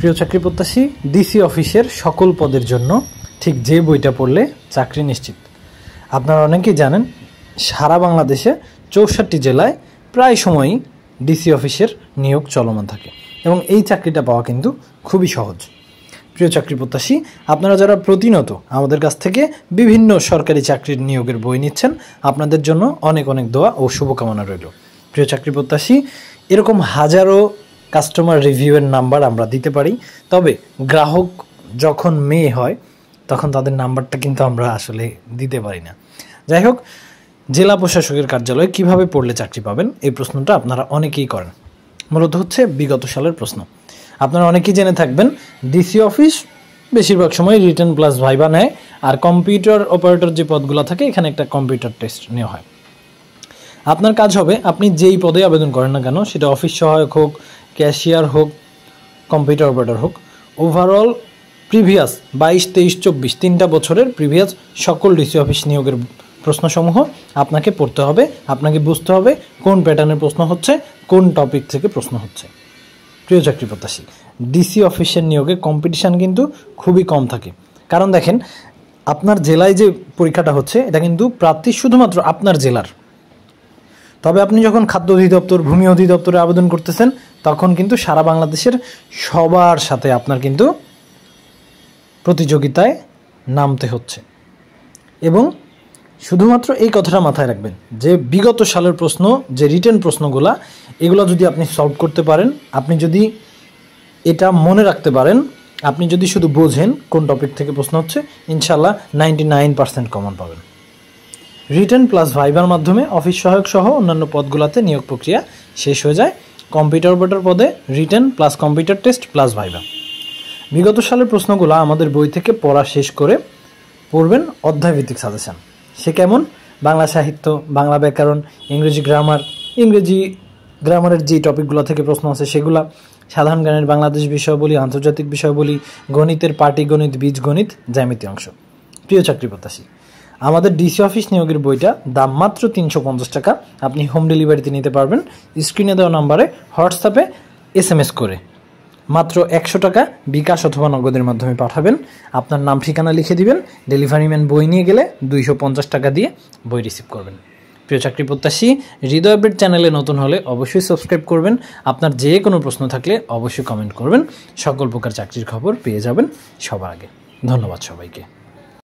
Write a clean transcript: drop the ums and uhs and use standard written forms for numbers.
প্রিয় চাকরি প্রত্যাশী, ডিসি অফিসের সকল পদের জন্য ঠিক যে বইটা পড়লে চাকরি নিশ্চিত। আপনারা অনেকেই জানেন সারা বাংলাদেশে 64 জেলায় প্রায় সময়ই ডিসি অফিসের নিয়োগ চলমান থাকে এবং এই চাকরিটা পাওয়া কিন্তু খুবই সহজ। প্রিয় চাকরি প্রত্যাশী, আপনারা যারা প্রতিনিয়ত আমাদের কাছ থেকে বিভিন্ন সরকারি চাকরির নিয়োগের বই নিচ্ছেন, আপনাদের জন্য অনেক অনেক দোয়া ও শুভকামনা রইল। প্রিয় চাকরি প্রত্যাশী, এরকম হাজারো কাস্টমার রিভিউয়ের নাম্বার আমরা দিতে পারি, তবে গ্রাহক যখন মেয়ে হয় তখন তাদের নাম্বারটা কিন্তু আমরা আসলে দিতে পারি না। যাই হোক, জেলা প্রশাসকের কার্যালয়ে কিভাবে পড়লে চাকরি পাবেন, এই প্রশ্নটা আপনারা অনেকেই করেন। মূলত হচ্ছে বিগত সালের প্রশ্ন। আপনারা অনেকেই জেনে থাকবেন ডিসি অফিস বেশিরভাগ সময় রিটেন প্লাস ভাইবা নেয়, আর কম্পিউটার অপারেটর যে পদগুলো থাকে এখানে একটা কম্পিউটার টেস্ট নেওয়া হয়। আপনার কাজ হবে, আপনি যেই পদে আবেদন করেন না কেন, সেটা অফিস সহায়ক হোক, ক্যাশিয়ার হোক, কম্পিউটার অপারেটর হোক, ওভারঅল প্রিভিয়াস 22, 23, 24 3টা বছরের প্রিভিয়াস সকল ডিসি অফিস নিয়োগের প্রশ্নসমূহ আপনাকে পড়তে হবে। আপনাকে বুঝতে হবে কোন প্যাটার্নের প্রশ্ন হচ্ছে, কোন টপিক থেকে প্রশ্ন হচ্ছে। প্রিয় চাকরি প্রত্যাশী, ডিসি অফিসের নিয়োগে কম্পিটিশান কিন্তু খুবই কম থাকে। কারণ দেখেন, আপনার জেলায় যে পরীক্ষাটা হচ্ছে এটা কিন্তু প্রার্থী শুধুমাত্র আপনার জেলার। তবে আপনি যখন খাদ্য অধিদপ্তর, ভূমি অধিদপ্তরে আবেদন করতেছেন, তখন কিন্তু সারা বাংলাদেশের সবার সাথে আপনার কিন্তু প্রতিযোগিতায় নামতে হচ্ছে। এবং শুধুমাত্র এই কথাটা মাথায় রাখবেন যে বিগত সালের প্রশ্ন, যে রিটেন প্রশ্নগুলা, এগুলো যদি আপনি সলভ করতে পারেন, আপনি যদি এটা মনে রাখতে পারেন, আপনি যদি শুধু বোঝেন কোন টপিক থেকে প্রশ্ন হচ্ছে, ইনশাল্লাহ 99% কমন পাবেন। রিটেন প্লাস ভাইবার মাধ্যমে অফিস সহায়ক সহ অন্যান্য পদগুলোতে নিয়োগ প্রক্রিয়া শেষ হয়ে যায়। কম্পিউটার অপারেটর পদে written plus computer test plus viva. বিগত সালের প্রশ্নগুলো আমাদের বই থেকে পড়া শেষ করে পড়বেন অধ্যায়ভিত্তিক সাজেশান। সে কেমন? বাংলা সাহিত্য, বাংলা ব্যাকরণ, ইংরেজি গ্রামারের যে টপিকগুলো থেকে প্রশ্ন আছে সেগুলা, সাধারণ জ্ঞানের বাংলাদেশ বিষয়াবলী, আন্তর্জাতিক বিষয়াবলী, গণিতের পাটিগণিত, বীজগণিত, জ্যামিতি অংশ। প্রিয় চাকরি প্রত্যাশী, আমাদের ডিসি অফিস নিয়োগের বইটা দাম মাত্র 350 টাকা। আপনি হোম ডেলিভারিতে নিতে পারবেন। স্ক্রিনে দেওয়া নাম্বারে হোয়াটসঅ্যাপে SMS করে মাত্র 100 টাকা বিকাশ অথবা নগদের মাধ্যমে পাঠাবেন। আপনার নাম ঠিকানা লিখে দিবেন, ডেলিভারি ম্যান বই নিয়ে গেলে 250 টাকা দিয়ে বই রিসিভ করবেন। প্রিয় চাকরি প্রত্যাশী, হৃদয় আপডেট চ্যানেলে নতুন হলে অবশ্যই সাবস্ক্রাইব করবেন। আপনার যে কোনো প্রশ্ন থাকলে অবশ্যই কমেন্ট করবেন। সকল প্রকার চাকরির খবর পেয়ে যাবেন সবার আগে। ধন্যবাদ সবাইকে।